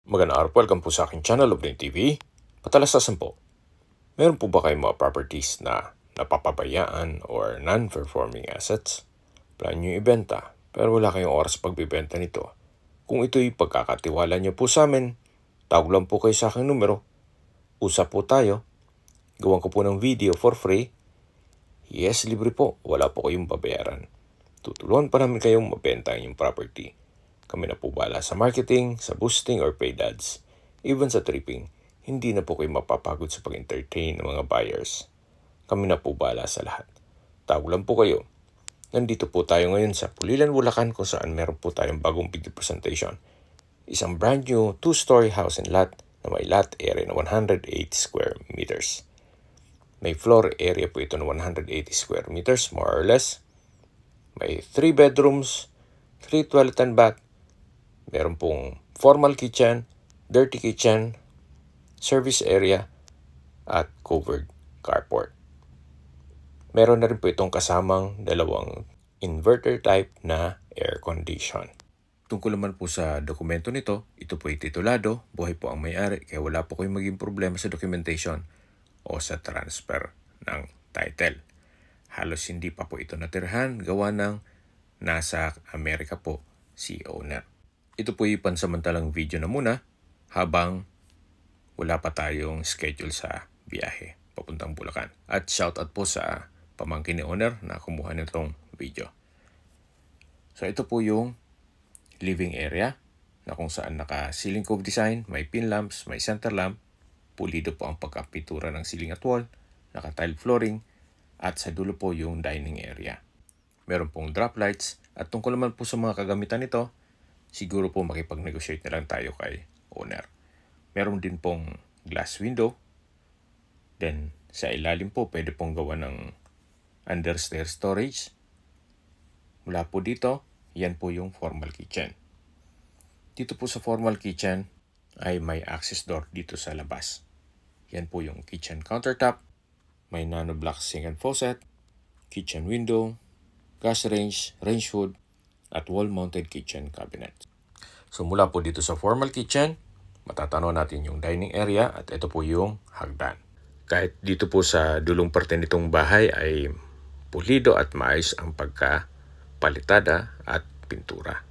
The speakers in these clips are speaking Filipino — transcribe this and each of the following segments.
Magandang araw, welcome po sa aking channel, Love TV. Patalastasan po, meron po ba kayong mga properties na napapabayaan or non-performing assets? Plan nyo ibenta, pero wala kayong oras pagbibenta nito. Kung ito'y pagkakatiwala nyo po sa amin, tawag lang po kayo sa aking numero. Usap po tayo. Gawan ko po ng video for free. Yes, libre po. Wala po kayong babayaran. Tutulungan pa namin kayong mabenta ang inyong property. Kami na po bala sa marketing, sa boosting or paid ads. Even sa tripping, hindi na po kayo mapapagod sa pag-entertain ng mga buyers. Kami na po bala sa lahat. Tawag lang po kayo. Nandito po tayo ngayon sa Pulilan, Bulacan kung saan meron po tayong bagong video presentation. Isang brand new 2-story house and lot na may lot area na 180 square meters. May floor area po ito na 180 square meters more or less. May 3 bedrooms, 3 toilet and bath. Meron pong formal kitchen, dirty kitchen, service area, at covered carport. Meron na rin po itong kasamang dalawang inverter type na air condition. Tungkol naman po sa dokumento nito, ito po ay titulado, buhay po ang may-ari, kaya wala po kayong maging problema sa documentation o sa transfer ng title. Halos hindi pa po ito natirhan, gawa ng nasa Amerika po si owner. Ito po yung pansamantalang video na muna habang wala pa tayong schedule sa biyahe papuntang Bulacan. At shoutout po sa pamangkin ni owner na kumuha nitong video. So ito po yung living area na kung saan naka-ceiling cove design, may pin lamps, may center lamp, pulido po ang pagkapitura ng ceiling at wall, naka-tile flooring, at sa dulo po yung dining area. Meron pong drop lights at tungkol naman po sa mga kagamitan nito, siguro po makipag-negotiate na lang tayo kay owner. Meron din pong glass window. Then, sa ilalim po, pwede pong gawa ng understair storage. Mula po dito, yan po yung formal kitchen. Dito po sa formal kitchen ay may access door dito sa labas. Yan po yung kitchen countertop. May nano-block sink and faucet, kitchen window, gas range, range hood, at wall-mounted kitchen cabinet. So mula po dito sa formal kitchen, matatanaw natin yung dining area at ito po yung hagdan. Kahit dito po sa dulong parte nitong bahay ay pulido at maayos ang pagkapalitada at pintura.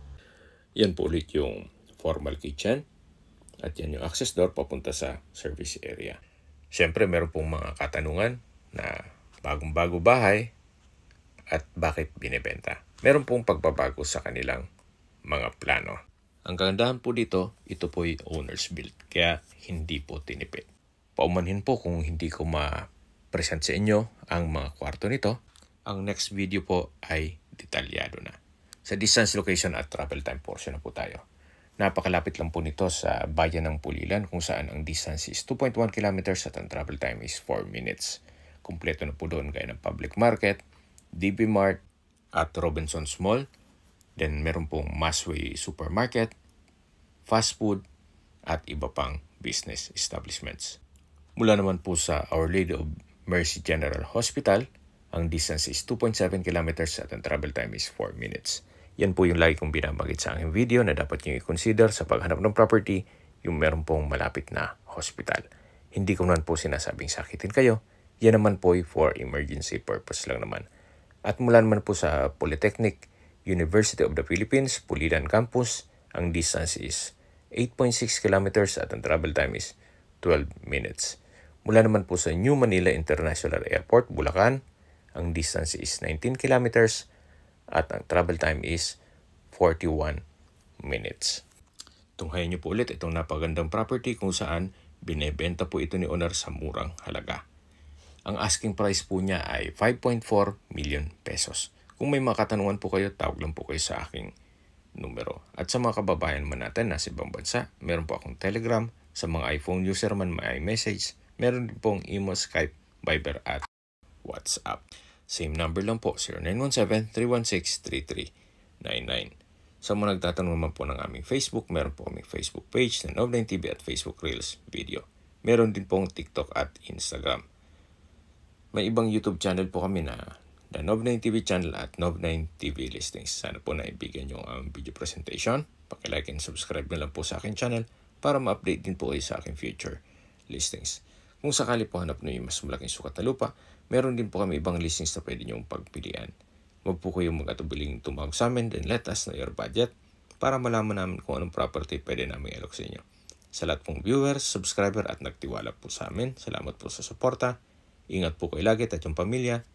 Yan po ulit yung formal kitchen at yan yung access door papunta sa service area. Siyempre meron pong mga katanungan na bagong-bago bahay at bakit binibenta. Meron pong pagbabago sa kanilang mga plano. Ang kagandahan po dito, ito po ay owner's build, kaya hindi po tinipid. Paumanhin po kung hindi ko ma-present sa inyo ang mga kwarto nito. Ang next video po ay detalyado na. Sa distance, location at travel time portion na po tayo. Napakalapit lang po nito sa bayan ng Pulilan kung saan ang distance is 2.1 kilometers at ang travel time is 4 minutes. Kumpleto na po doon gaya ng public market, DB Mart, at Robinson's Mall. Then meron pong Masway Supermarket, fast food, at iba pang business establishments. Mula naman po sa Our Lady of Mercy General Hospital, ang distance is 2.7 kilometers at ang travel time is 4 minutes. Yan po yung lagi kong binabagit sa aking video na dapat nyo i-consider sa paghanap ng property, yung meron pong malapit na hospital. Hindi ko naman po sinasabing sakitin kayo, yan naman po for emergency purpose lang naman. At mula naman po sa Polytechnic, University of the Philippines, Pulilan Campus, ang distance is 8.6 kilometers at ang travel time is 12 minutes. Mula naman po sa New Manila International Airport, Bulacan, ang distance is 19 kilometers at ang travel time is 41 minutes. Tunghayan niyo po ulit itong napagandang property kung saan binebenta po ito ni owner sa murang halaga. Ang asking price po niya ay 5.4 million pesos. Kung may mga katanungan po kayo, tawag lang po kayo sa aking numero. At sa mga kababayan man natin nasa ibang bansa, meron po akong Telegram. Sa mga iPhone user man may message. Meron din pong email, Skype, Viber at WhatsApp. Same number lang po, 0917-316-3399. Sa mga nagtatanong naman po ng aming Facebook, meron po kaming Facebook page na Nov9 TV at Facebook Reels video. Meron din pong TikTok at Instagram. May ibang YouTube channel po kami na the Nov9 TV channel at Nov9 TV listings. Sana po naibigyan nyo ang video presentation. Paki-like and subscribe na lang po sa aking channel para ma-update din po kayo sa aking future listings. Kung sakali po hanap nyo yung mas malaking sukat na lupa, meron din po kami ibang listings na pwede nyong pagpilian. Huwag po kayong mag-atubiling tumawag sa amin, then let us know your budget para malaman namin kung anong property pwede namin i-alok sa inyo. Sa lahat pong viewers, subscriber at nagtiwala po sa amin, salamat po sa suporta. Ingat po kayo lagi at yung pamilya.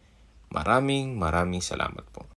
Maraming salamat po.